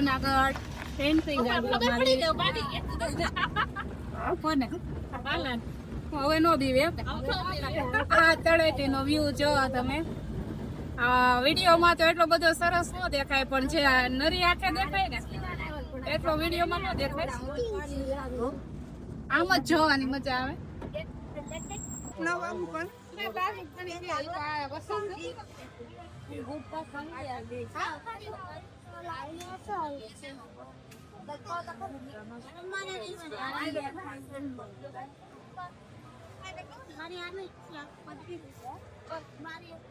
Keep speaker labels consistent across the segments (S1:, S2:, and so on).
S1: Junagadh fencing કોને હવે નો દીવે આ તળેટી નો વ્યૂ જો તમે વિડીયોમાં તો એટલો બધો સરસ ન દેખાય પણ જે નરી આંખે દેખાય ને એટલો વિડીયોમાં ન દેખાય. આમ જ જોવાની મજા આવે.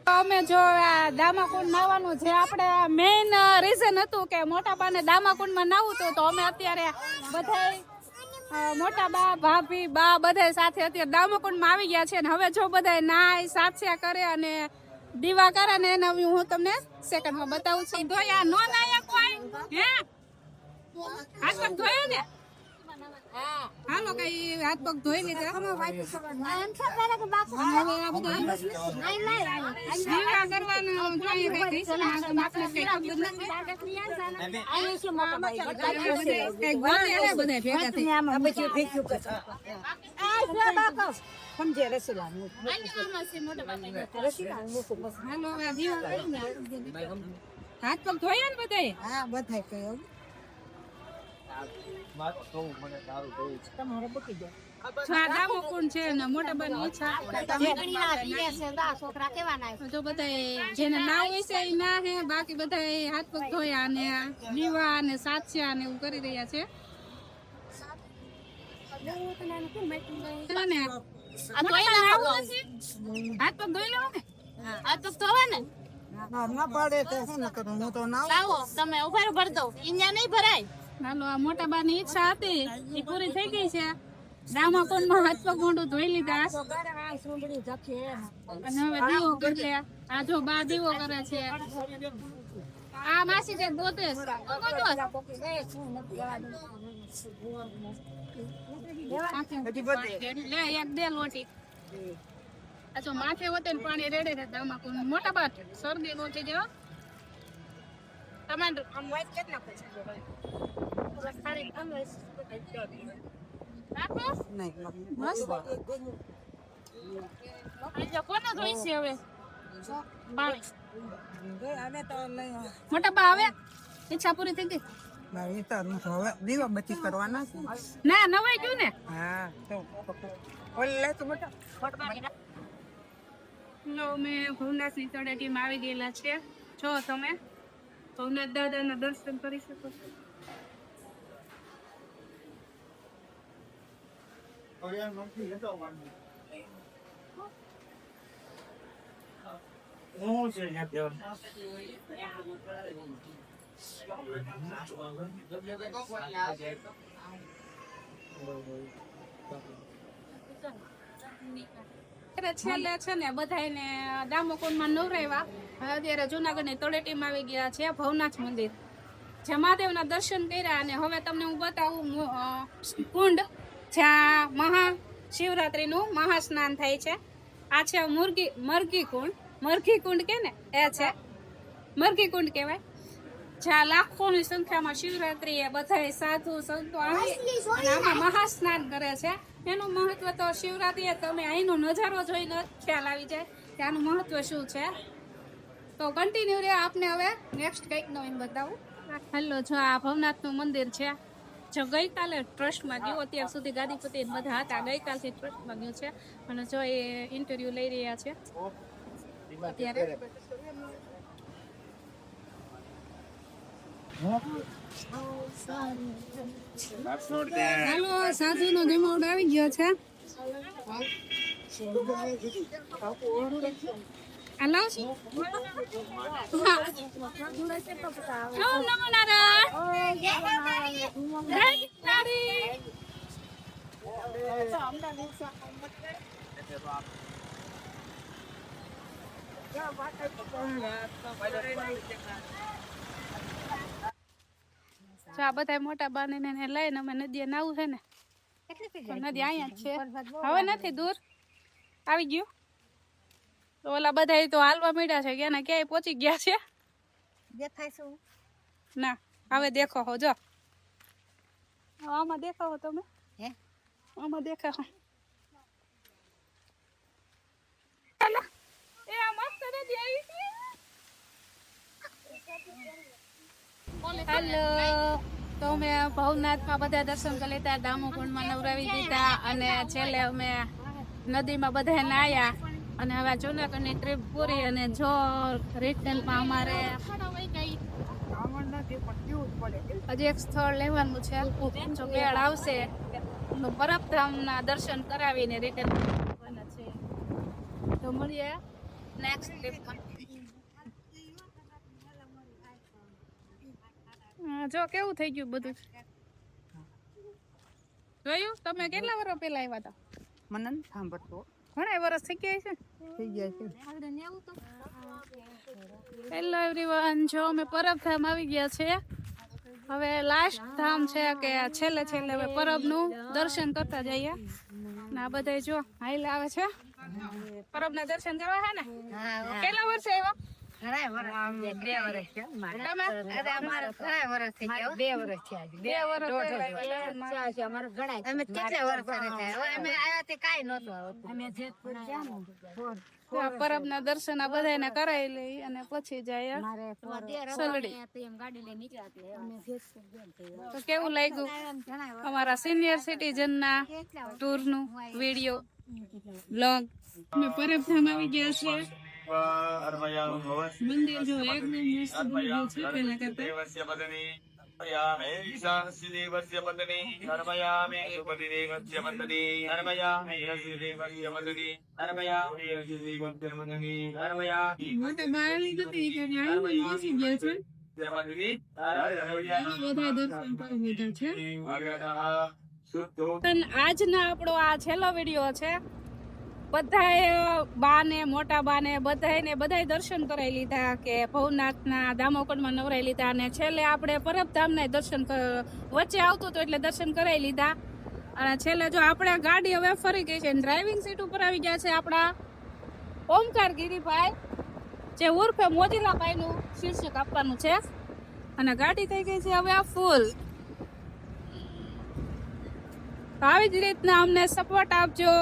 S1: અમે જો દામાકુંડ નાવાનું જે આપણે મેઇન રીઝન હતું કે મોટા બાને દામાકુંડમાં નાવું તો અમે અત્યારે બધા મોટા બા ભાભી બા બધા સાથે અત્યારે દામાકુંડમાં આવી ગયા છે ને હવે જો બધા નાય સાત્યા કરે અને દીવા કરે ને એના હું તમને સેકન્ડમાં બતાવું છું. ધોયા નો નાયા કોઈ હે હાથ પગ ધોયા ને હાલો કઈ હાથ પગ ધોઈ લીધા હાથ પગ ધોયા ને બધા હા બધા કયો જેને નાવ વિશે ના હે બાકી બધા હાથ પગ ધોયા અને દીવા અને સાત્યા ને એવું કરી રહ્યા છે. હાથ પગ ધોઈ લેવો ને હાથ પગ ધોવા ને તમે ઉભા ભર દો ઇન્ડિયા નહીં ભરાય. હાલો આ મોટા બા ની ઈચ્છા હતી એ પૂરી થઈ ગઈ છે. દામાકુંડ માં હાથ પગ મોઢું ધોઈ લીધા અને હવે દીવો કરે. આ જો બા દીવો કરે છે. આ માસી જે ગોતે લે એક દે લોટી. આ જો માથે હોતે ને પાણી રેડે ને દામાકુંડ મોટા બા શરદી નો છે જો તમારે આમ વાઈટ કેટલા કોને ધોઈ છે હવે મોટા બા આવે ઈચ્છા પૂરી થઈ ગઈ દીવા બત્તી કરવાના ના નવાઈ ગયું ને અમે ભવનાથ ની તળેટીમાં આવી ગયેલા છે. જો તમે ભવનાથ દાદાના દર્શન કરી શકો છો. છેલ્લે છે ને બધાને દામોકુંડમાં નવરાવ્યા. અત્યારે જુનાગઢ ની તળેટીમાં આવી ગયા છે ભવનાથ મંદિર જે મહાદેવના દર્શન કર્યા અને હવે તમને હું બતાવું કુંડ જ્યાં મહાશિવરાત્રીનું મહાસ્નાન થાય છે. આ છે મરઘી કુંડ કે ને એ છે મરઘી કુંડ કહેવાય. જ્યાં લાખોની સંખ્યામાં શિવરાત્રી એ બધા સાધુ સંતો આવી અને આમાં મહાસ્નાન કરે છે. એનું મહત્વ તો શિવરાત્રીએ તમે અહીંનો નજારો જોઈને ખ્યાલ આવી જાય કે આનું મહત્વ શું છે. તો કન્ટિન્યુ રહે આપને હવે નેક્સ્ટ કંઈક નવીન બતાવું. હેલો જો આ ભવનાથનું મંદિર છે. જો ગઈકાલે ટ્રસ્ટમાં ગયો અત્યાર સુધી ગાદીપતિ બધા હતા ગઈકાલથી ટ્રસ્ટમાં ગયું છે અને જો એ ઇન્ટરવ્યુ લઈ રહ્યા છે અત્યારે. હાલો સાધુ નો જમાવડો આવી ગયો છે. હાલો આ બધા મોટા બાને લઈને અમે નદીએ નાવું છે ને નદી અહીંયા જ છે હવે નથી દૂર આવી ગયું. તો ઓલા બધા તો હાલવા મળ્યા છે ક્યાં ક્યાંય પહોંચી ગયા છે
S2: દેખાય શું
S1: ના હવે દેખો હો જો આમાં દેખાવો તમે આમાં દેખાવો એ આ મસ્ત નદી આવી છે હેલો તો અમે ભવનાથમાં બધા દર્શન કરી લીધા દામોકુંડમાં નવરાવી દીધા અને છેલ્લે અમે નદીમાં બધા નાયા અને હવે જૂનાગઢની ટ્રીપ પૂરી અને જો રિટર્નમાં અમારે હજી એક સ્થળ લેવાનું છે જો મેળ આવશે તો પરબધામના દર્શન કરાવીને રિટર્ન કરવાના છે તો મળીએ નેક્સ્ટ ટ્રીપમાં જો કેવું થઈ ગયું બધું જોયું તમે કેટલા વર્ષ પહેલા આવ્યા હતા
S2: મને સાંભળતો
S1: ઘણા વર્ષ થઈ ગયા છે
S2: થઈ ગયા છે
S1: હેલો એવરીવન જો અમે પરબધામ આવી ગયા છે હવે લાસ્ટ ધામ છે કે છેલ્લે છેલ્લે હવે પરબનું દર્શન કરતા જઈએ ને આ બધા જો હાઈલ આવે છે પરબના દર્શન કરવા છે ને કેટલા વર્ષે આવ્યા પરબ ના દર્શન આ બધાને કરાવી લઈ અને પછી જાય સલડી તો કેવું લાગ્યું અમારા સિનિયર સિટીઝન ના ટૂર નું વિડીયો બ્લોગ અમે પરબધામ આવી ગયા છે મંદિર જો એકદમ મસ્ત બન્યું છે પેલા આજના આપણો આ છેલ્લો વિડીયો છે બધાએ બાને મોટા બાને બધાય દર્શન કરાવી લીધા કે ભવનાથના દામોકુંડમાં નવરાઈ લીધા અને છેલ્લે આપણે પરબધામના દર્શન વચ્ચે આવતું હતું એટલે દર્શન કરાવી લીધા અને છેલ્લે જો આપણે ગાડી હવે ફરી ગઈ છે ડ્રાઇવિંગ સીટ ઉપર આવી ગયા છે આપણા ઓમકાર ગિરીભાઈ જે ઉર્ફે મોજીલાભાઈનું શીર્ષક આપવાનું છે અને ગાડી થઈ ગઈ છે હવે આ ફૂલ આવી જ રીતના અમને સપોર્ટ આપજો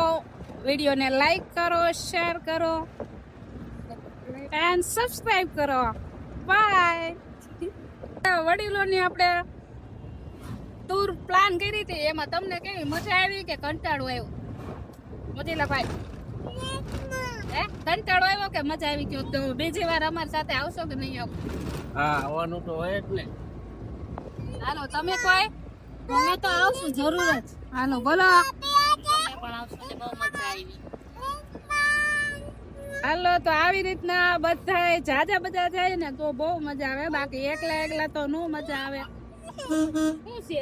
S1: વિડીયોને લાઈક કરો શેર કરો એન્ડ સબસ્ક્રાઇબ કરો બાય વડીલોની આપણે ટૂર પ્લાન કરી હતી એમાં તમને કેવી મજા આવી કે કંટાળો આવ્યો મોજીલાભાઈ કંટાળો આવ્યો કે મજા આવી ગયો તો બીજી વાર અમારી સાથે આવશો કે નહીં આવો
S2: હા આવવાનું તો હોય એટલે
S1: હાલો તમે કોઈ અમે તો આવશું જરૂર જ હાલો બોલો હાલો તો આવી રીતના બધા જાજા બધા જાય ને તો બહુ મજા આવે બાકી એકલા તો નો મજા આવે શું છે